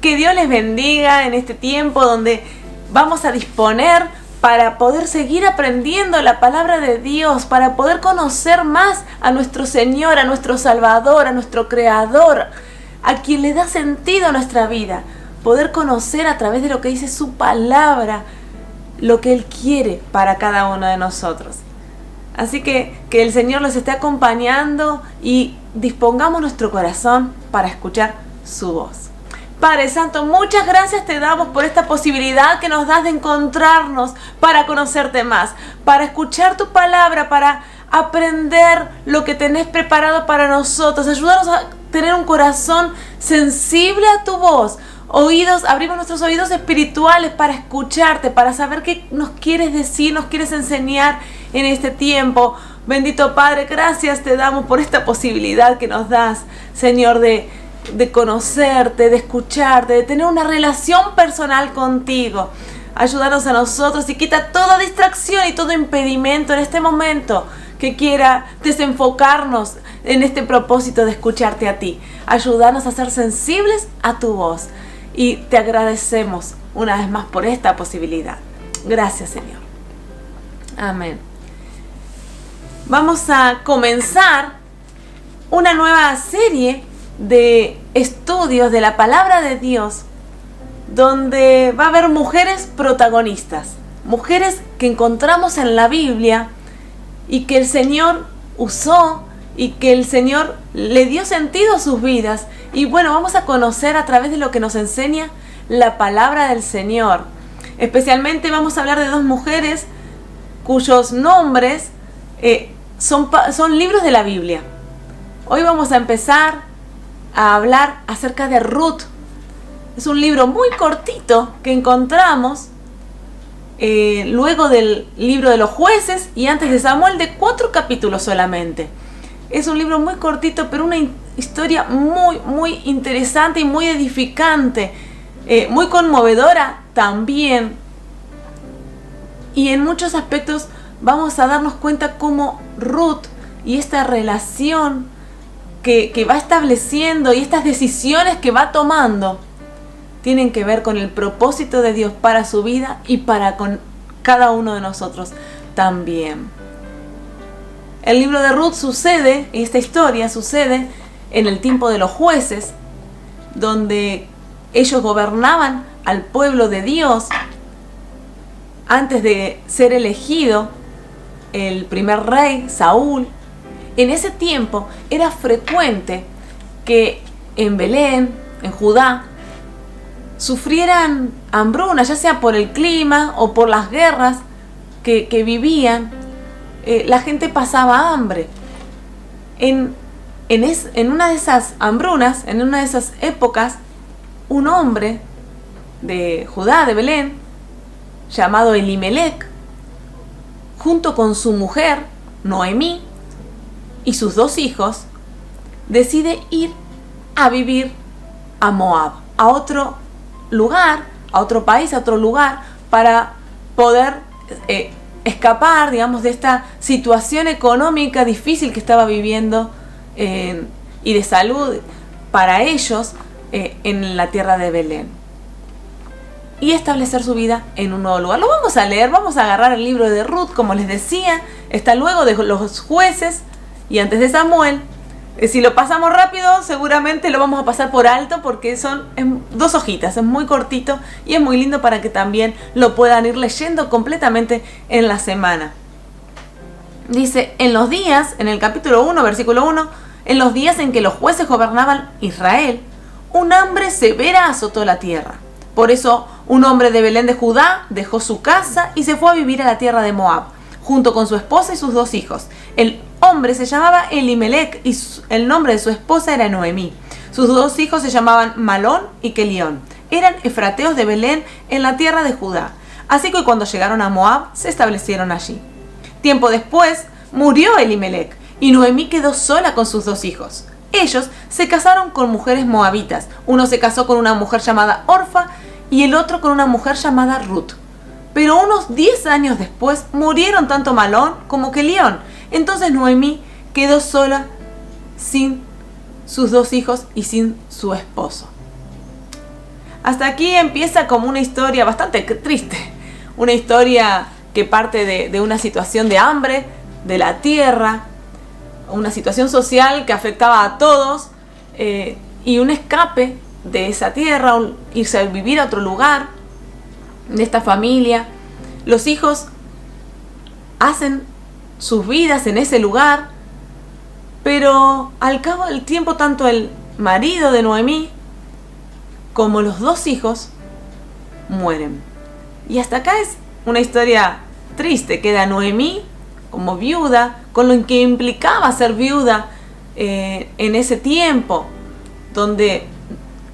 Que Dios les bendiga en este tiempo donde vamos a disponer para poder seguir aprendiendo la palabra de Dios, para poder conocer más a nuestro Señor, a nuestro Salvador, a nuestro Creador, a quien le da sentido a nuestra vida. Poder conocer a través de lo que dice su palabra, lo que Él quiere para cada uno de nosotros. Así que el Señor los esté acompañando y dispongamos nuestro corazón para escuchar su voz. Padre Santo, muchas gracias te damos por esta posibilidad que nos das de encontrarnos para conocerte más, para escuchar tu palabra, para aprender lo que tenés preparado para nosotros. Ayúdanos a tener un corazón sensible a tu voz. Abrimos nuestros oídos espirituales para escucharte, para saber qué nos quieres decir, nos quieres enseñar en este tiempo. Bendito Padre, gracias te damos por esta posibilidad que nos das, Señor, de conocerte, de escucharte, de tener una relación personal contigo. Ayúdanos a nosotros y quita toda distracción y todo impedimento en este momento que quiera desenfocarnos en este propósito de escucharte a ti. Ayúdanos a ser sensibles a tu voz. Y te agradecemos una vez más por esta posibilidad. Gracias, Señor. Amén. Vamos a comenzar una nueva serie de estudios de la palabra de Dios, donde va a haber mujeres protagonistas, mujeres que encontramos en la Biblia y que el Señor usó y que el Señor le dio sentido a sus vidas. Y bueno, vamos a conocer a través de lo que nos enseña la palabra del Señor. Especialmente vamos a hablar de dos mujeres cuyos nombres son libros de la Biblia. Hoy vamos a empezar a hablar acerca de Ruth. Es un libro muy cortito que encontramos luego del libro de los jueces y antes de Samuel, de 4 capítulos solamente. Es un libro muy cortito, pero una historia muy, muy interesante y muy edificante, muy conmovedora también. Y en muchos aspectos vamos a darnos cuenta cómo Ruth y esta relación que va estableciendo y estas decisiones que va tomando tienen que ver con el propósito de Dios para su vida y para con cada uno de nosotros también. El libro de Ruth esta historia sucede en el tiempo de los jueces, donde ellos gobernaban al pueblo de Dios antes de ser elegido el primer rey, Saúl. En ese tiempo era frecuente que en Belén, en Judá, sufrieran hambruna, ya sea por el clima o por las guerras que vivían. La gente pasaba hambre. En una de esas hambrunas, en una de esas épocas, un hombre de Judá, de Belén, llamado Elimelec, junto con su mujer, Noemí, y sus 2 hijos, decide ir a vivir a Moab, a otro lugar, a otro país, a otro lugar, para poder escapar, digamos, de esta situación económica difícil que estaba viviendo y de salud para ellos en la tierra de Belén, y establecer su vida en un nuevo lugar. Lo vamos a leer, vamos a agarrar el libro de Ruth, como les decía, está luego de los jueces y antes de Samuel. Si lo pasamos rápido, seguramente lo vamos a pasar por alto porque son 2 hojitas, es muy cortito y es muy lindo para que también lo puedan ir leyendo completamente en la semana. Dice, en el capítulo 1, versículo 1, en los días en que los jueces gobernaban Israel, un hambre severa azotó la tierra. Por eso, un hombre de Belén de Judá dejó su casa y se fue a vivir a la tierra de Moab, junto con su esposa y sus 2 hijos. El hombre se llamaba Elimelec y el nombre de su esposa era Noemí. Sus 2 hijos se llamaban Malón y Kelión. Eran efrateos de Belén en la tierra de Judá. Así que cuando llegaron a Moab, se establecieron allí. Tiempo después, murió Elimelec y Noemí quedó sola con sus 2 hijos. Ellos se casaron con mujeres moabitas. Uno se casó con una mujer llamada Orfa y el otro con una mujer llamada Ruth. Pero unos 10 años después murieron tanto Malón como Kelión. Entonces Noemí quedó sola sin sus 2 hijos y sin su esposo. Hasta aquí empieza como una historia bastante triste, una historia que parte de una situación de hambre, de la tierra, una situación social que afectaba a todos, y un escape de esa tierra, irse a vivir a otro lugar, de esta familia. Los hijos hacen sus vidas en ese lugar, pero al cabo del tiempo tanto el marido de Noemí como los dos hijos mueren. Y hasta acá es una historia triste. Queda Noemí como viuda, con lo que implicaba ser viuda en ese tiempo, donde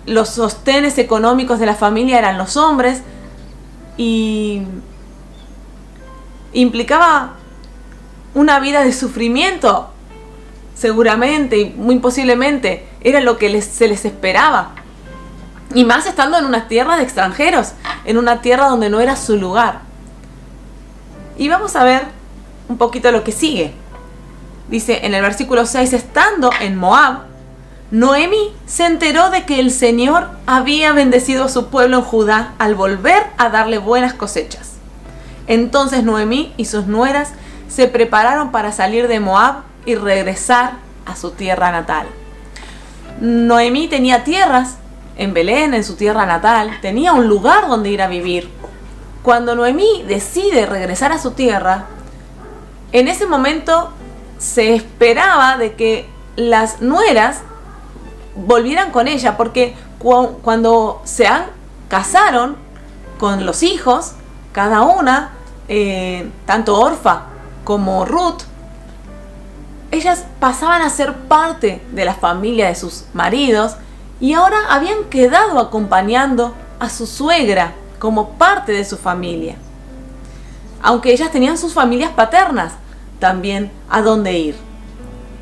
los sostenes económicos de la familia eran los hombres, y implicaba una vida de sufrimiento, seguramente y muy posiblemente era lo que se les esperaba, y más estando en una tierra de extranjeros, en una tierra donde no era su lugar. Y vamos a ver un poquito lo que sigue. Dice en el versículo 6, estando en Moab, Noemí se enteró de que el Señor había bendecido a su pueblo en Judá al volver a darle buenas cosechas. Entonces Noemí y sus nueras se prepararon para salir de Moab y regresar a su tierra natal. Noemí tenía tierras en Belén, en su tierra natal, tenía un lugar donde ir a vivir. Cuando Noemí decide regresar a su tierra, en ese momento se esperaba de que las nueras volvieran con ella, porque cuando casaron con los hijos, cada una, tanto Orfa como Ruth, ellas pasaban a ser parte de la familia de sus maridos y ahora habían quedado acompañando a su suegra como parte de su familia. Aunque ellas tenían sus familias paternas también a dónde ir.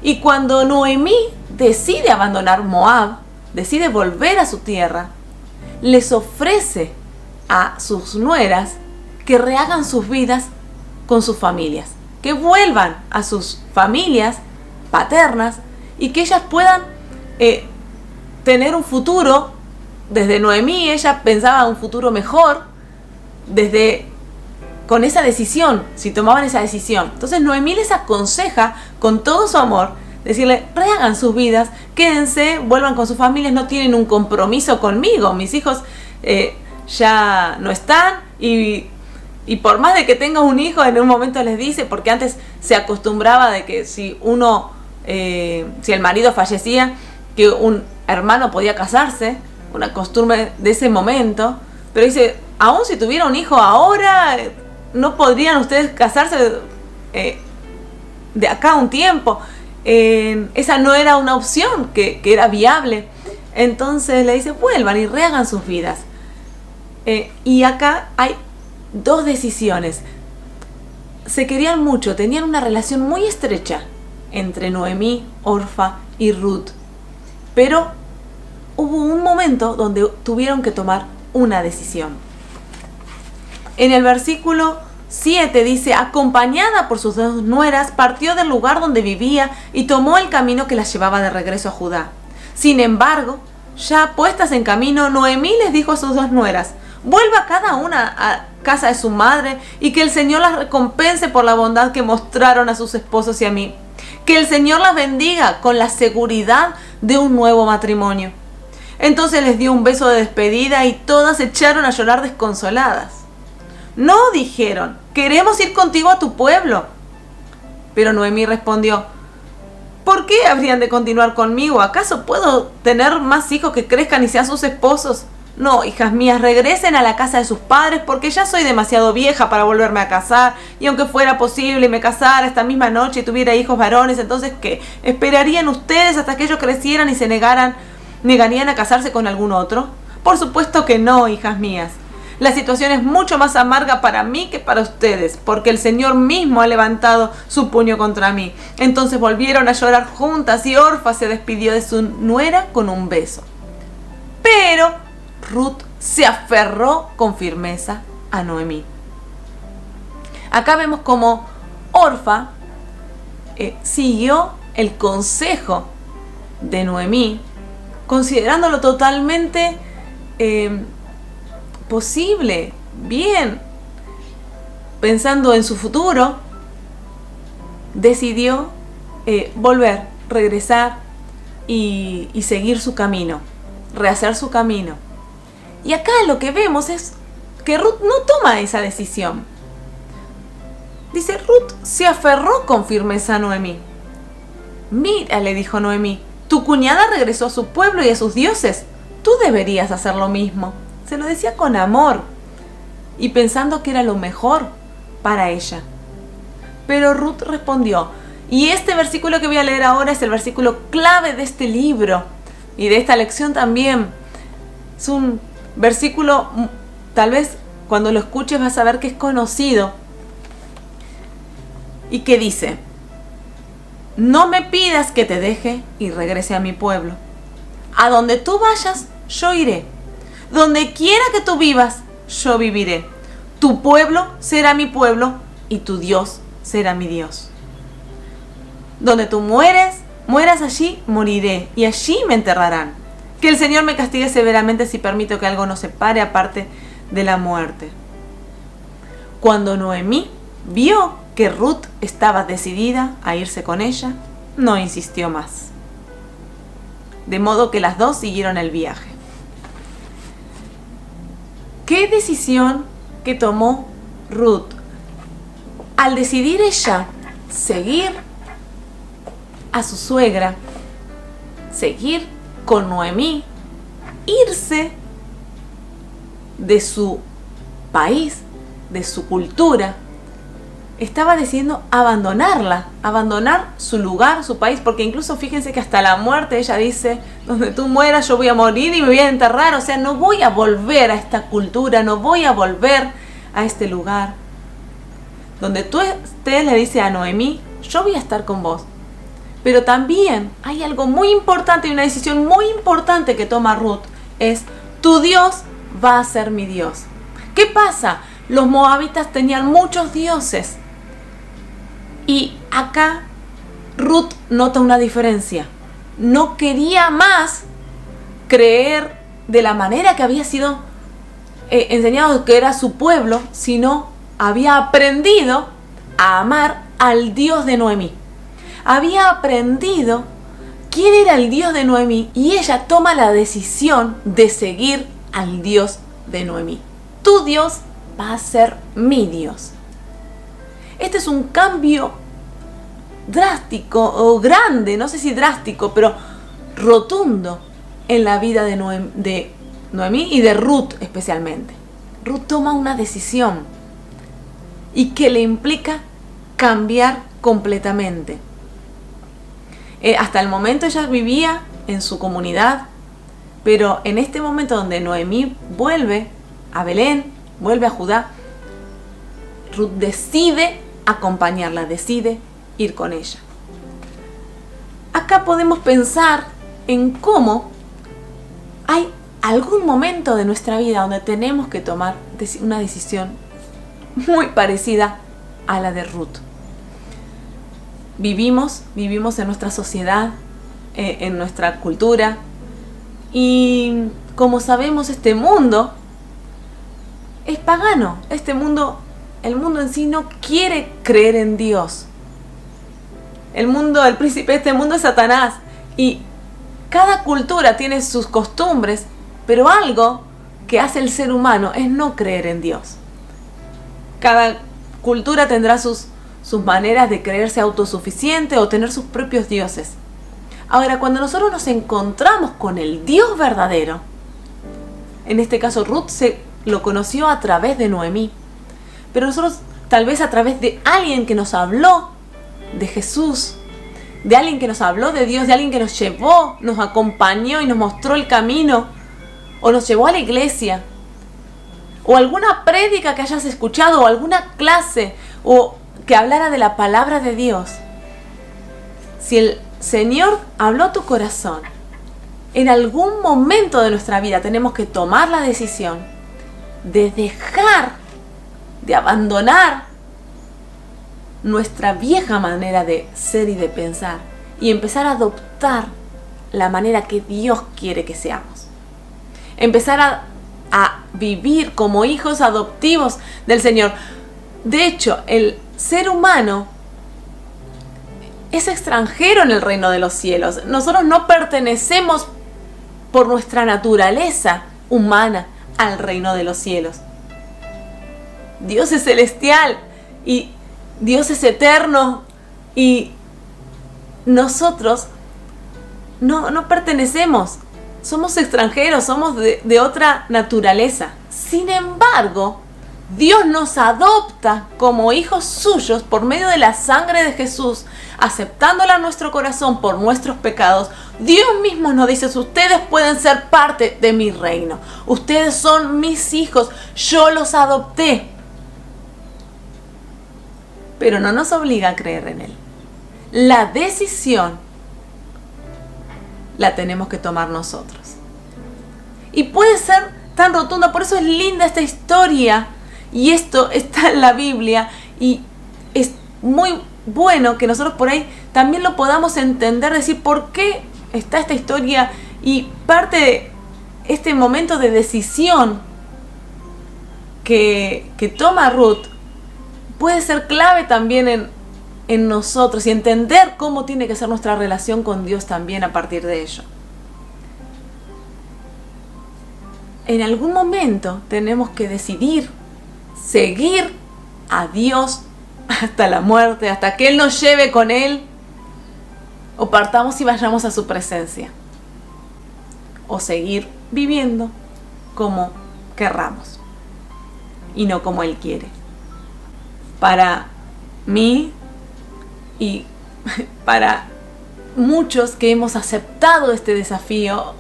Y cuando Noemí decide abandonar Moab, decide volver a su tierra, les ofrece a sus nueras que rehagan sus vidas con sus familias, que vuelvan a sus familias paternas y que ellas puedan tener un futuro. Desde Noemí ella pensaba un futuro mejor con esa decisión, si tomaban esa decisión. Entonces Noemí les aconseja con todo su amor, decirle, rehagan sus vidas, quédense, vuelvan con sus familias, no tienen un compromiso conmigo, mis hijos ya no están, y por más de que tenga un hijo, en un momento les dice, porque antes se acostumbraba de que si el marido fallecía, que un hermano podía casarse, una costumbre de ese momento, pero dice, aún si tuviera un hijo ahora, no podrían ustedes casarse de acá a un tiempo. Esa no era una opción que era viable. Entonces le dice, vuelvan y rehagan sus vidas. Y acá hay dos decisiones. Se querían mucho, tenían una relación muy estrecha entre Noemí, Orfa y Ruth, pero hubo un momento donde tuvieron que tomar una decisión. En el versículo 7 dice, acompañada por sus dos nueras, partió del lugar donde vivía y tomó el camino que las llevaba de regreso a Judá. Sin embargo, ya puestas en camino, Noemí les dijo a sus dos nueras, vuelva cada una a casa de su madre y que el Señor las recompense por la bondad que mostraron a sus esposos y a mí. Que el Señor las bendiga con la seguridad de un nuevo matrimonio. Entonces les dio un beso de despedida y todas se echaron a llorar desconsoladas. No, dijeron, queremos ir contigo a tu pueblo. Pero Noemí respondió, ¿por qué habrían de continuar conmigo? ¿Acaso puedo tener más hijos que crezcan y sean sus esposos? No, hijas mías, regresen a la casa de sus padres porque ya soy demasiado vieja para volverme a casar. Y aunque fuera posible y me casara esta misma noche y tuviera hijos varones, entonces ¿qué? ¿Esperarían ustedes hasta que ellos crecieran y se negarían a casarse con algún otro? Por supuesto que no, hijas mías. La situación es mucho más amarga para mí que para ustedes, porque el Señor mismo ha levantado su puño contra mí. Entonces volvieron a llorar juntas y Orfa se despidió de su nuera con un beso. Pero Ruth se aferró con firmeza a Noemí. Acá vemos cómo Orfa siguió el consejo de Noemí, considerándolo totalmente posible, bien, pensando en su futuro, decidió volver, regresar y seguir su camino, rehacer su camino. Y acá lo que vemos es que Ruth no toma esa decisión. Dice, Ruth se aferró con firmeza a Noemí. Mira, le dijo Noemí, tu cuñada regresó a su pueblo y a sus dioses. Tú deberías hacer lo mismo. Se lo decía con amor y pensando que era lo mejor para ella. Pero Ruth respondió, y este versículo que voy a leer ahora es el versículo clave de este libro y de esta lección también. Es un versículo, tal vez cuando lo escuches vas a ver que es conocido. Y que dice, no me pidas que te deje y regrese a mi pueblo. A donde tú vayas, yo iré. Donde quiera que tú vivas, yo viviré. Tu pueblo será mi pueblo y tu Dios será mi Dios. Donde tú mueras allí, moriré y allí me enterrarán. Que el Señor me castigue severamente si permito que algo nos separe aparte de la muerte. Cuando Noemí vio que Ruth estaba decidida a irse con ella, no insistió más. De modo que las dos siguieron el viaje. ¿Qué decisión que tomó Ruth? Al decidir ella seguir a su suegra, seguir con Noemí, irse de su país, de su cultura, estaba decidiendo abandonarla, abandonar su lugar, su país, porque incluso fíjense que hasta la muerte ella dice, donde tú mueras yo voy a morir y me voy a enterrar, o sea, no voy a volver a esta cultura, no voy a volver a este lugar. Donde tú estés, le dice a Noemí, yo voy a estar con vos. Pero también hay algo muy importante y una decisión muy importante que toma Ruth, es tu Dios va a ser mi Dios. ¿Qué pasa? Los moabitas tenían muchos dioses. Y acá Ruth nota una diferencia. No quería más creer de la manera que había sido enseñado que era su pueblo, sino había aprendido a amar al Dios de Noemí. Había aprendido quién era el Dios de Noemí y ella toma la decisión de seguir al Dios de Noemí. Tu Dios va a ser mi Dios. Este es un cambio drástico o grande, no sé si drástico, pero rotundo en la vida de Noemí y de Ruth especialmente. Ruth toma una decisión y que le implica cambiar completamente. Hasta el momento ella vivía en su comunidad, pero en este momento donde Noemí vuelve a Belén, vuelve a Judá, Ruth decide acompañarla, decide ir con ella. Acá podemos pensar en cómo hay algún momento de nuestra vida donde tenemos que tomar una decisión muy parecida a la de Ruth. Vivimos en nuestra sociedad, en nuestra cultura, y como sabemos, este mundo es pagano. El mundo en sí no quiere creer en Dios. El príncipe de este mundo es Satanás. Y cada cultura tiene sus costumbres, pero algo que hace el ser humano es no creer en Dios. Cada cultura tendrá sus maneras de creerse autosuficiente o tener sus propios dioses. Ahora, cuando nosotros nos encontramos con el Dios verdadero, en este caso Ruth lo conoció a través de Noemí, pero nosotros tal vez a través de alguien que nos habló de Jesús, de alguien que nos habló de Dios, de alguien que nos llevó, nos acompañó y nos mostró el camino, o nos llevó a la iglesia, o alguna prédica que hayas escuchado, o alguna clase, o que hablara de la palabra de Dios. Si el Señor habló a tu corazón, en algún momento de nuestra vida tenemos que tomar la decisión de dejar, de abandonar nuestra vieja manera de ser y de pensar y empezar a adoptar la manera que Dios quiere que seamos. Empezar a a vivir como hijos adoptivos del Señor. De hecho, el ser humano es extranjero en el reino de los cielos. Nosotros no pertenecemos por nuestra naturaleza humana al reino de los cielos. Dios es celestial y Dios es eterno y nosotros no pertenecemos. Somos extranjeros, somos de otra naturaleza. Sin embargo, Dios nos adopta como hijos suyos por medio de la sangre de Jesús, aceptándola en nuestro corazón por nuestros pecados. Dios mismo nos dice: ustedes pueden ser parte de mi reino. Ustedes son mis hijos. Yo los adopté. Pero no nos obliga a creer en Él. La decisión la tenemos que tomar nosotros. Y puede ser tan rotunda, por eso es linda esta historia. Y esto está en la Biblia y es muy bueno que nosotros por ahí también lo podamos entender, decir por qué está esta historia, y parte de este momento de decisión que toma Ruth puede ser clave también en nosotros y entender cómo tiene que ser nuestra relación con Dios también a partir de ello. En algún momento tenemos que decidir seguir a Dios hasta la muerte, hasta que Él nos lleve con Él, o partamos y vayamos a su presencia, o seguir viviendo como querramos y no como Él quiere. Para mí y para muchos que hemos aceptado este desafío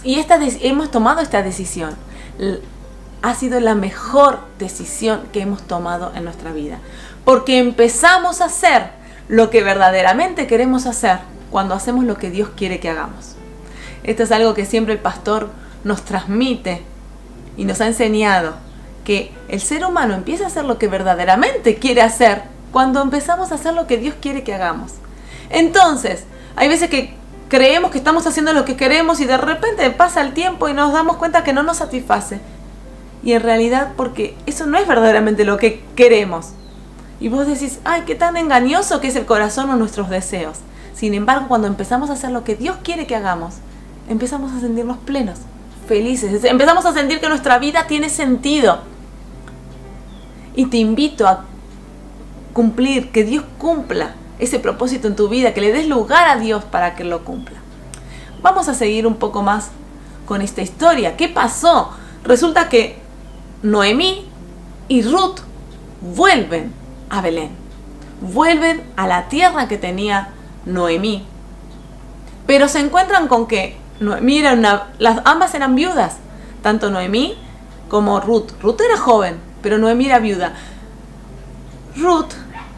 y hemos tomado esta decisión, ha sido la mejor decisión que hemos tomado en nuestra vida, porque empezamos a hacer lo que verdaderamente queremos hacer cuando hacemos lo que Dios quiere que hagamos. Esto es algo que siempre el pastor nos transmite y nos ha enseñado, que el ser humano empieza a hacer lo que verdaderamente quiere hacer cuando empezamos a hacer lo que Dios quiere que hagamos. Entonces, hay veces que creemos que estamos haciendo lo que queremos y de repente pasa el tiempo y nos damos cuenta que no nos satisface. Y en realidad, porque eso no es verdaderamente lo que queremos. Y vos decís: ay, qué tan engañoso que es el corazón o nuestros deseos. Sin embargo, cuando empezamos a hacer lo que Dios quiere que hagamos, empezamos a sentirnos plenos, felices. Empezamos a sentir que nuestra vida tiene sentido. Y te invito a cumplir, que Dios cumpla ese propósito en tu vida, que le des lugar a Dios para que lo cumpla. Vamos a seguir un poco más con esta historia. ¿Qué pasó? Resulta que Noemí y Ruth vuelven a Belén. Vuelven a la tierra que tenía Noemí. Pero se encuentran con que Noemí ambas eran viudas. Tanto Noemí como Ruth. Ruth era joven, pero Noemí era viuda. Ruth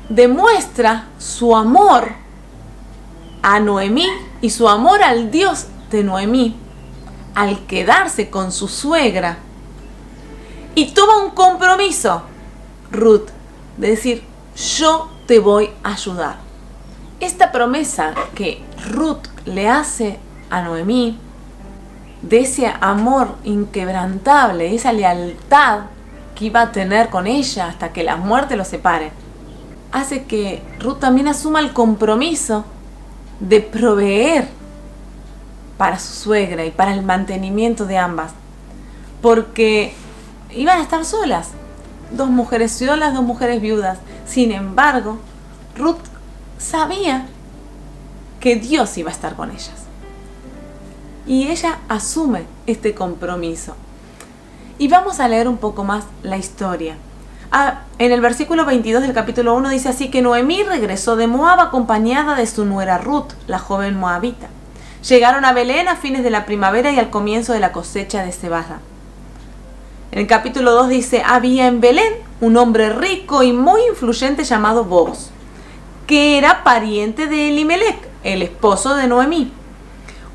demuestra su amor a Noemí y su amor al Dios de Noemí al quedarse con su suegra, y toma un compromiso, Ruth, de decir: yo te voy a ayudar. Esta promesa que Ruth le hace a Noemí, de ese amor inquebrantable, esa lealtad que iba a tener con ella hasta que la muerte los separe, hace que Ruth también asuma el compromiso de proveer para su suegra y para el mantenimiento de ambas, porque iban a estar solas, 2 mujeres solas, 2 mujeres viudas. Sin embargo, Ruth sabía que Dios iba a estar con ellas, y ella asume este compromiso. Y vamos a leer un poco más la historia. En el versículo 22 del capítulo 1 dice así: que Noemí regresó de Moab acompañada de su nuera Ruth, la joven moabita. Llegaron a Belén a fines de la primavera y al comienzo de la cosecha de cebada. En el capítulo 2 dice: había en Belén un hombre rico y muy influyente llamado Booz, que era pariente de Elimelec, el esposo de Noemí.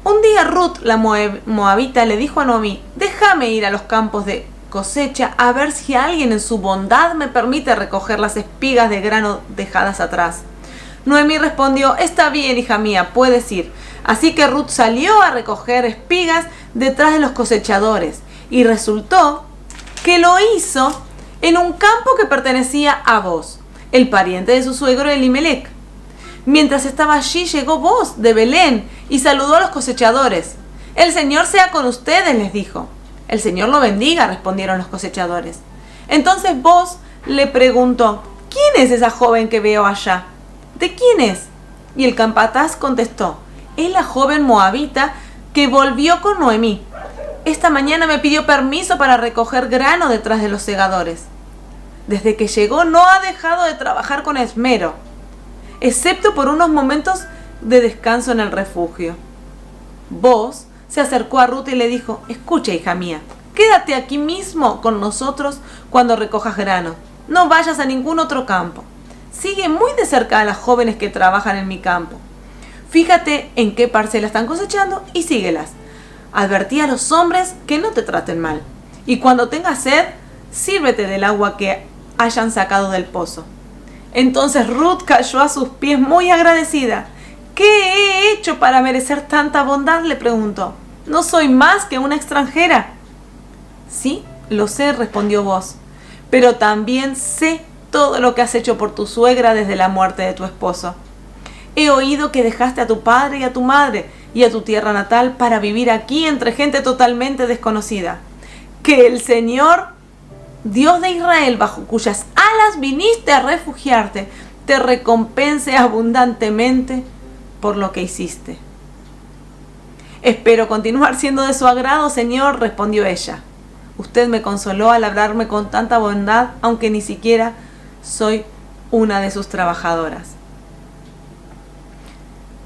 Un día Ruth, la moabita, le dijo a Noemí: déjame ir a los campos de cosecha a ver si alguien en su bondad me permite recoger las espigas de grano dejadas atrás. Noemí respondió: está bien, hija mía, puedes ir. Así que Ruth salió a recoger espigas detrás de los cosechadores, Y resultó que lo hizo en un campo que pertenecía a Booz, el pariente de su suegro Elimelec. Mientras estaba allí, llegó Booz de Belén y saludó a los cosechadores. «El Señor sea con ustedes», les dijo. «El Señor lo bendiga», respondieron los cosechadores. Entonces Booz le preguntó: «¿Quién es esa joven que veo allá? ¿De quién es?». Y el capataz contestó: «Es la joven moabita que volvió con Noemí. Esta mañana me pidió permiso para recoger grano detrás de los segadores. Desde que llegó no ha dejado de trabajar con esmero, excepto por unos momentos de descanso en el refugio». Booz se acercó a Ruth y le dijo: «Escucha, hija mía, quédate aquí mismo con nosotros cuando recojas grano. No vayas a ningún otro campo. Sigue muy de cerca a las jóvenes que trabajan en mi campo. Fíjate en qué parcela están cosechando y síguelas. Advertí a los hombres que no te traten mal. Y cuando tengas sed, sírvete del agua que hayan sacado del pozo». Entonces Ruth cayó a sus pies muy agradecida. «¿Qué he hecho para merecer tanta bondad?», le preguntó. «¿No soy más que una extranjera?». «Sí, lo sé», respondió Booz, «pero también sé todo lo que has hecho por tu suegra desde la muerte de tu esposo. He oído que dejaste a tu padre y a tu madre y a tu tierra natal para vivir aquí entre gente totalmente desconocida. Que el Señor, Dios de Israel, bajo cuyas alas viniste a refugiarte, te recompense abundantemente por lo que hiciste». «Espero continuar siendo de su agrado, Señor», respondió ella. «Usted me consoló al hablarme con tanta bondad, aunque ni siquiera soy una de sus trabajadoras».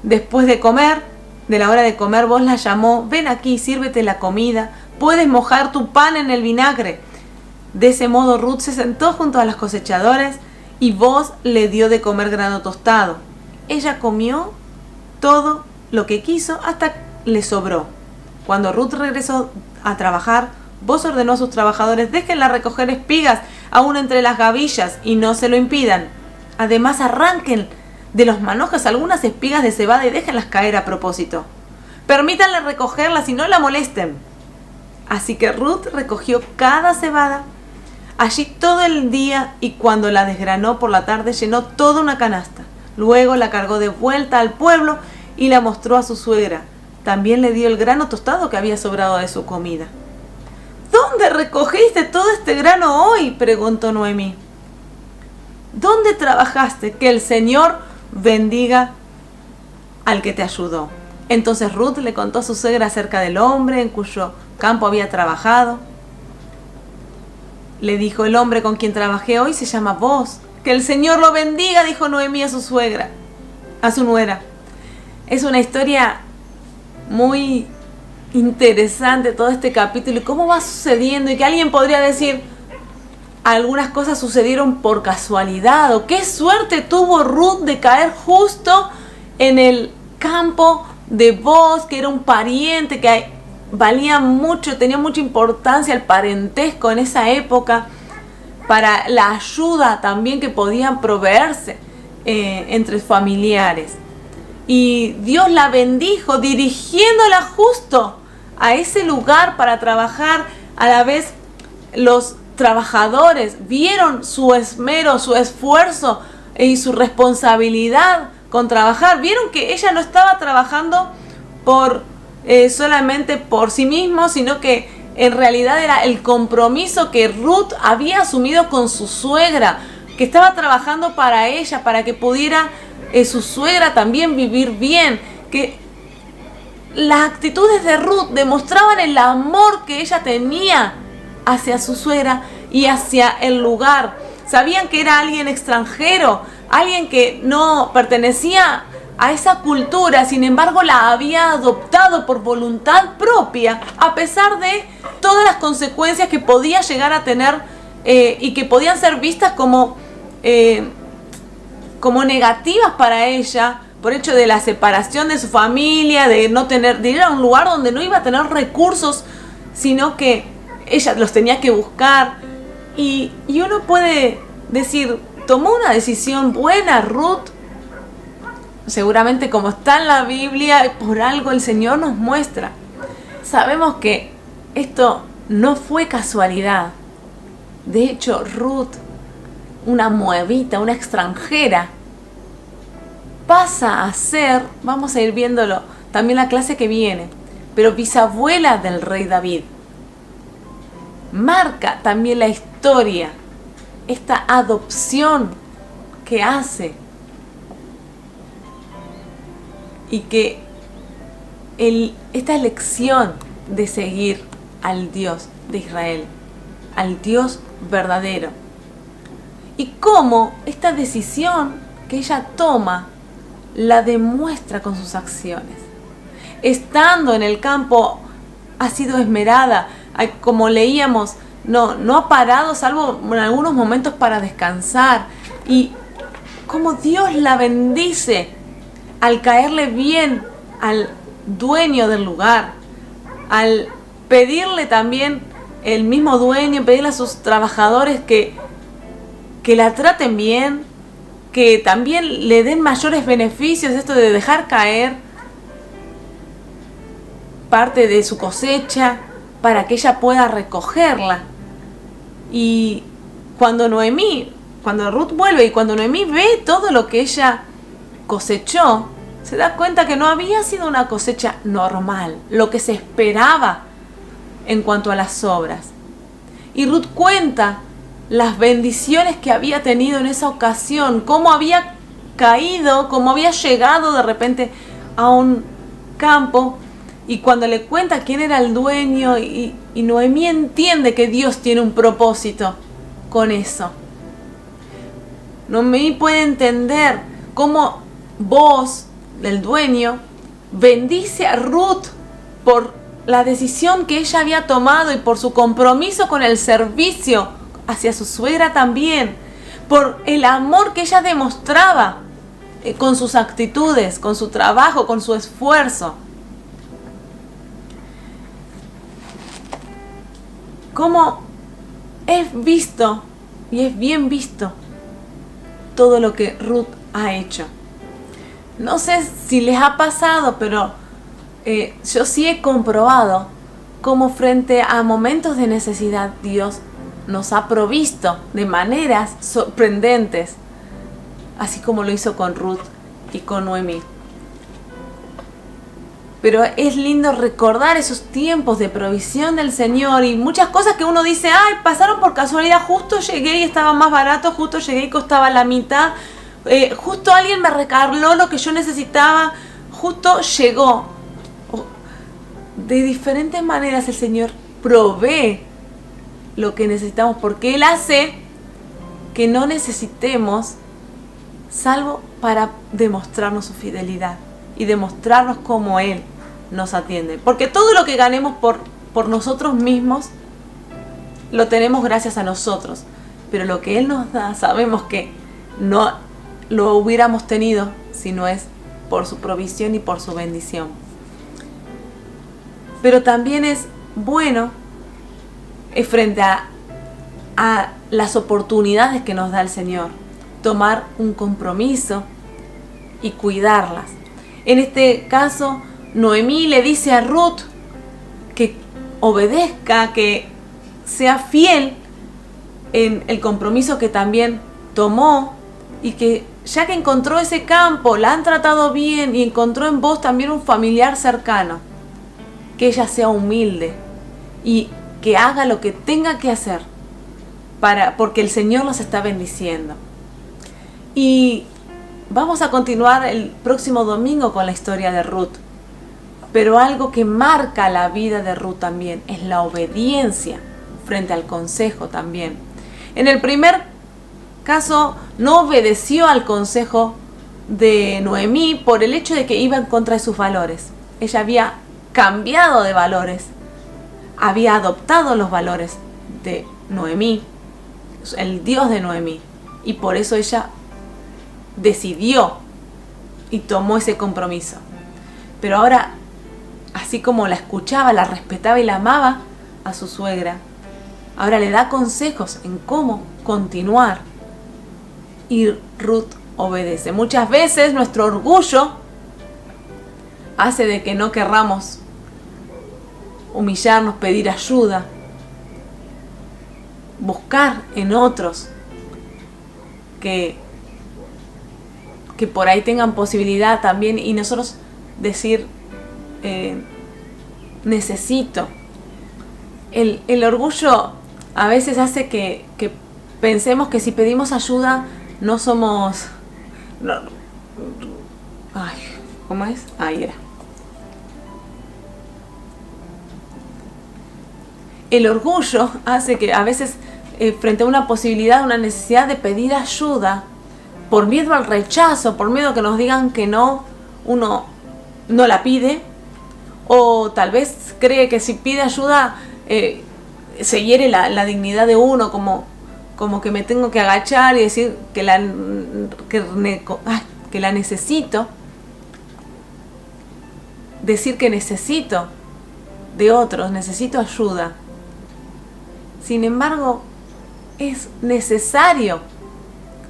Después de la hora de comer, Booz la llamó: «Ven aquí, sírvete la comida, puedes mojar tu pan en el vinagre». De ese modo Ruth se sentó junto a los cosechadores y Booz le dio de comer grano tostado. Ella comió todo lo que quiso hasta que le sobró. Cuando Ruth regresó a trabajar, Booz ordenó a sus trabajadores: «Déjenla recoger espigas aún entre las gavillas y no se lo impidan. Además, arranquen de los manojos algunas espigas de cebada y déjenlas caer a propósito. Permítanle recogerlas y no la molesten». Así que Ruth recogió cada cebada allí todo el día y cuando la desgranó por la tarde llenó toda una canasta. Luego la cargó de vuelta al pueblo y la mostró a su suegra. También le dio el grano tostado que había sobrado de su comida. «¿Dónde recogiste todo este grano hoy?», preguntó Noemí. «¿Dónde trabajaste? Que el Señor bendiga al que te ayudó». Entonces Ruth le contó a su suegra acerca del hombre en cuyo campo había trabajado. Le dijo: «El hombre con quien trabajé hoy se llama Booz». «Que el Señor lo bendiga», dijo Noemí a su suegra, a su nuera. Es una historia muy interesante todo este capítulo y cómo va sucediendo, y que alguien podría decir: algunas cosas sucedieron por casualidad, o qué suerte tuvo Ruth de caer justo en el campo de Booz, que era un pariente que valía mucho, tenía mucha importancia el parentesco en esa época para la ayuda también que podían proveerse entre familiares. Y Dios la bendijo dirigiéndola justo a ese lugar para trabajar. A la vez los trabajadores vieron su esmero, su esfuerzo y su responsabilidad con trabajar. Vieron que ella no estaba trabajando solamente por sí mismo, sino que en realidad era el compromiso que Ruth había asumido con su suegra, que estaba trabajando para ella, para que pudiera su suegra también vivir bien. Que las actitudes de Ruth demostraban el amor que ella tenía hacia su suegra y hacia el lugar. Sabían que era alguien extranjero, alguien que no pertenecía a esa cultura, sin embargo la había adoptado por voluntad propia, a pesar de todas las consecuencias que podía llegar a tener y que podían ser vistas como negativas para ella, por hecho de la separación de su familia, de ir a un lugar donde no iba a tener recursos, sino que ella los tenía que buscar. Y uno puede decir: ¿tomó una decisión buena Ruth? Seguramente, como está en la Biblia, por algo el Señor nos muestra. Sabemos que esto no fue casualidad. De hecho, Ruth, una moabita, una extranjera, pasa a ser, vamos a ir viéndolo también la clase que viene, pero bisabuela del rey David. Marca también la historia, esta adopción que hace y que esta elección de seguir al Dios de Israel, al Dios verdadero. Y cómo esta decisión que ella toma la demuestra con sus acciones. Estando en el campo ha sido esmerada, como leíamos, no ha parado salvo en algunos momentos para descansar. Y cómo Dios la bendice al caerle bien al dueño del lugar, al pedirle también el mismo dueño, pedirle a sus trabajadores que la traten bien, que también le den mayores beneficios, esto de dejar caer parte de su cosecha para que ella pueda recogerla. Y cuando Ruth vuelve y cuando Noemí ve todo lo que ella cosechó, se da cuenta que no había sido una cosecha normal, lo que se esperaba en cuanto a las obras. Y Ruth cuenta las bendiciones que había tenido en esa ocasión, cómo había caído, cómo había llegado de repente a un campo, y cuando le cuenta quién era el dueño, y Noemí entiende que Dios tiene un propósito con eso. Noemí puede entender cómo vos, el dueño, bendice a Ruth por la decisión que ella había tomado y por su compromiso con el servicio hacia su suegra también, por el amor que ella demostraba con sus actitudes, con su trabajo, con su esfuerzo. Cómo es visto y es bien visto todo lo que Ruth ha hecho. No sé si les ha pasado, pero yo sí he comprobado cómo frente a momentos de necesidad Dios nos ha provisto de maneras sorprendentes, así como lo hizo con Ruth y con Noemí. Pero es lindo recordar esos tiempos de provisión del Señor y muchas cosas que uno dice, ay, pasaron por casualidad, justo llegué y estaba más barato, justo llegué y costaba la mitad, justo alguien me recargó lo que yo necesitaba, justo llegó. De diferentes maneras el Señor provee lo que necesitamos, porque Él hace que no necesitemos salvo para demostrarnos su fidelidad y demostrarnos cómo Él nos atiende. Porque todo lo que ganemos por nosotros mismos lo tenemos gracias a nosotros, pero lo que Él nos da sabemos que no lo hubiéramos tenido si no es por su provisión y por su bendición. Pero también es bueno frente a las oportunidades que nos da el Señor, tomar un compromiso y cuidarlas. En este caso, Noemí le dice a Ruth que obedezca, que sea fiel en el compromiso que también tomó, y que ya que encontró ese campo, la han tratado bien y encontró en vos también un familiar cercano, que ella sea humilde y que haga lo que tenga que hacer porque el Señor los está bendiciendo. Y vamos a continuar el próximo domingo con la historia de Ruth. Pero algo que marca la vida de Ruth también es la obediencia frente al consejo también. En el primer caso no obedeció al consejo de Noemí por el hecho de que iba en contra de sus valores. Ella había cambiado de valores, había adoptado los valores de Noemí, el Dios de Noemí, y por eso ella decidió y tomó ese compromiso. Pero ahora, así como la escuchaba, la respetaba y la amaba a su suegra, ahora le da consejos en cómo continuar, y Ruth obedece. Muchas veces nuestro orgullo hace de que no querramos humillarnos, pedir ayuda, buscar en otros que por ahí tengan posibilidad también, y nosotros decir necesito. El orgullo a veces hace que pensemos que si pedimos ayuda no somos... ¿Cómo es? Ahí era. El orgullo hace que a veces frente a una posibilidad, una necesidad de pedir ayuda, por miedo al rechazo, por miedo a que nos digan que no, uno no la pide, o tal vez cree que si pide ayuda se hiere la dignidad de uno, como que me tengo que agachar y decir que la necesito, decir que necesito de otros, necesito ayuda. Sin embargo, es necesario,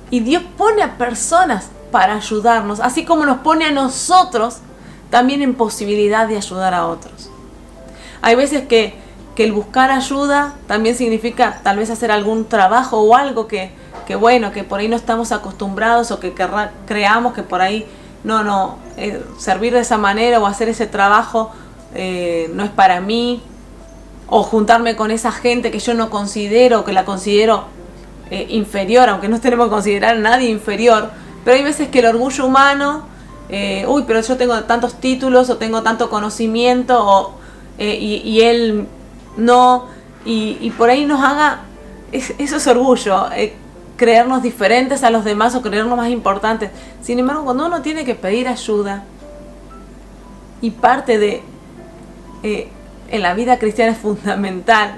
y Dios pone a personas para ayudarnos, así como nos pone a nosotros también en posibilidad de ayudar a otros. Hay veces que el buscar ayuda también significa tal vez hacer algún trabajo o algo que por ahí no estamos acostumbrados, o que creamos que por ahí servir de esa manera o hacer ese trabajo no es para mí, o juntarme con esa gente que yo no considero, que la considero inferior, aunque no tenemos que considerar a nadie inferior, pero hay veces que el orgullo humano, pero yo tengo tantos títulos o tengo tanto conocimiento y él no, y por ahí nos haga, eso es orgullo, creernos diferentes a los demás o creernos más importantes. Sin embargo, cuando uno tiene que pedir ayuda, y parte de en la vida cristiana es fundamental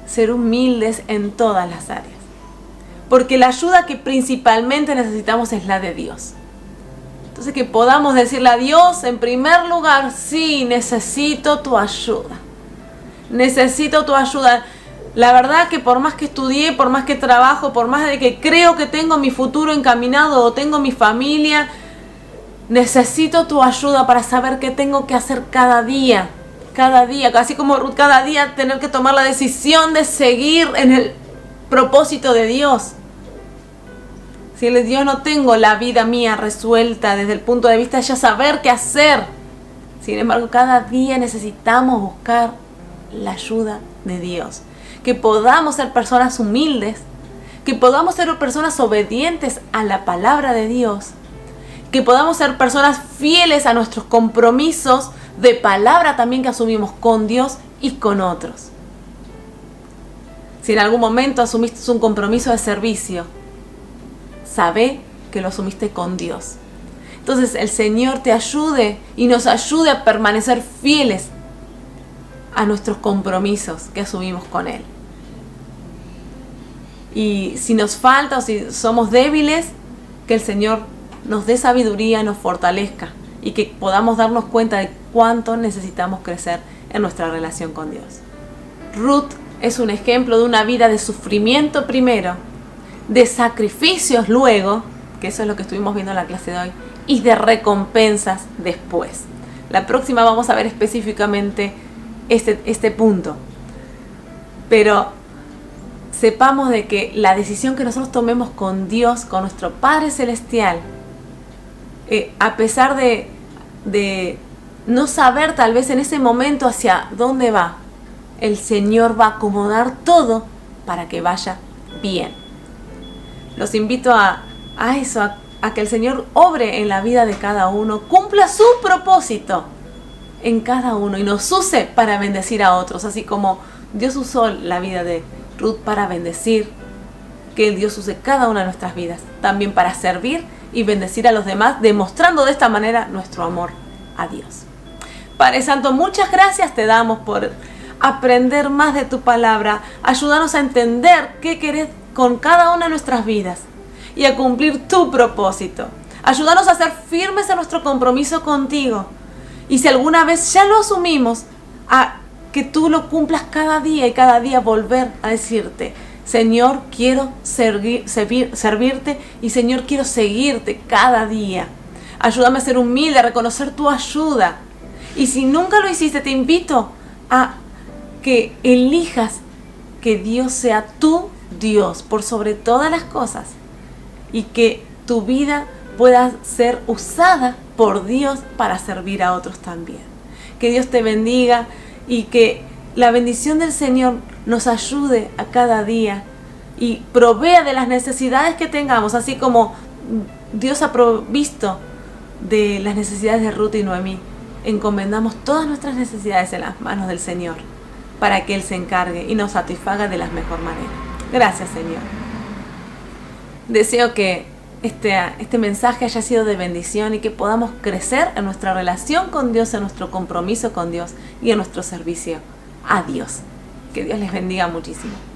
ser humildes en todas las áreas, porque la ayuda que principalmente necesitamos es la de Dios. Entonces, que podamos decirle a Dios en primer lugar: sí, necesito tu ayuda, necesito tu ayuda. La verdad que por más que estudié, por más que trabajo, por más de que creo que tengo mi futuro encaminado o tengo mi familia, necesito tu ayuda para saber qué tengo que hacer cada día, así como Ruth, cada día tener que tomar la decisión de seguir en el propósito de Dios. Si el Dios no tengo la vida mía resuelta desde el punto de vista de ya saber qué hacer. Sin embargo, cada día necesitamos buscar la ayuda de Dios. Que podamos ser personas humildes, que podamos ser personas obedientes a la palabra de Dios, que podamos ser personas fieles a nuestros compromisos de palabra también que asumimos con Dios y con otros. Si en algún momento asumiste un compromiso de servicio, sabe que lo asumiste con Dios. Entonces el Señor te ayude y nos ayude a permanecer fieles a nuestros compromisos que asumimos con Él. Y si nos falta o si somos débiles, que el Señor nos dé sabiduría, nos fortalezca y que podamos darnos cuenta de cuánto necesitamos crecer en nuestra relación con Dios. Ruth es un ejemplo de una vida de sufrimiento primero, de sacrificios luego, que eso es lo que estuvimos viendo en la clase de hoy, y de recompensas después. La próxima vamos a ver específicamente este punto. Pero sepamos de que la decisión que nosotros tomemos con Dios, con nuestro Padre Celestial, a pesar de no saber tal vez en ese momento hacia dónde va, el Señor va a acomodar todo para que vaya bien. Los invito a eso, a que el Señor obre en la vida de cada uno, cumpla su propósito en cada uno y nos use para bendecir a otros, así como Dios usó la vida de Ruth para bendecir, que Dios use cada una de nuestras vidas también para servir y bendecir a los demás, demostrando de esta manera nuestro amor a Dios. Padre Santo, muchas gracias te damos por aprender más de tu palabra. Ayúdanos a entender qué querés con cada una de nuestras vidas y a cumplir tu propósito. Ayúdanos a ser firmes en nuestro compromiso contigo. Y si alguna vez ya lo asumimos, a que tú lo cumplas cada día y cada día volver a decirte: Señor, quiero servirte y Señor, quiero seguirte cada día. Ayúdame a ser humilde, a reconocer tu ayuda. Y si nunca lo hiciste, te invito a que elijas que Dios sea tu Dios por sobre todas las cosas y que tu vida pueda ser usada por Dios para servir a otros también. Que Dios te bendiga y que la bendición del Señor nos ayude a cada día y provea de las necesidades que tengamos, así como Dios ha provisto de las necesidades de Ruth y Noemí. Encomendamos todas nuestras necesidades en las manos del Señor para que Él se encargue y nos satisfaga de la mejor manera. Gracias, Señor. Deseo que este mensaje haya sido de bendición y que podamos crecer en nuestra relación con Dios, en nuestro compromiso con Dios y en nuestro servicio a Dios. Que Dios les bendiga muchísimo.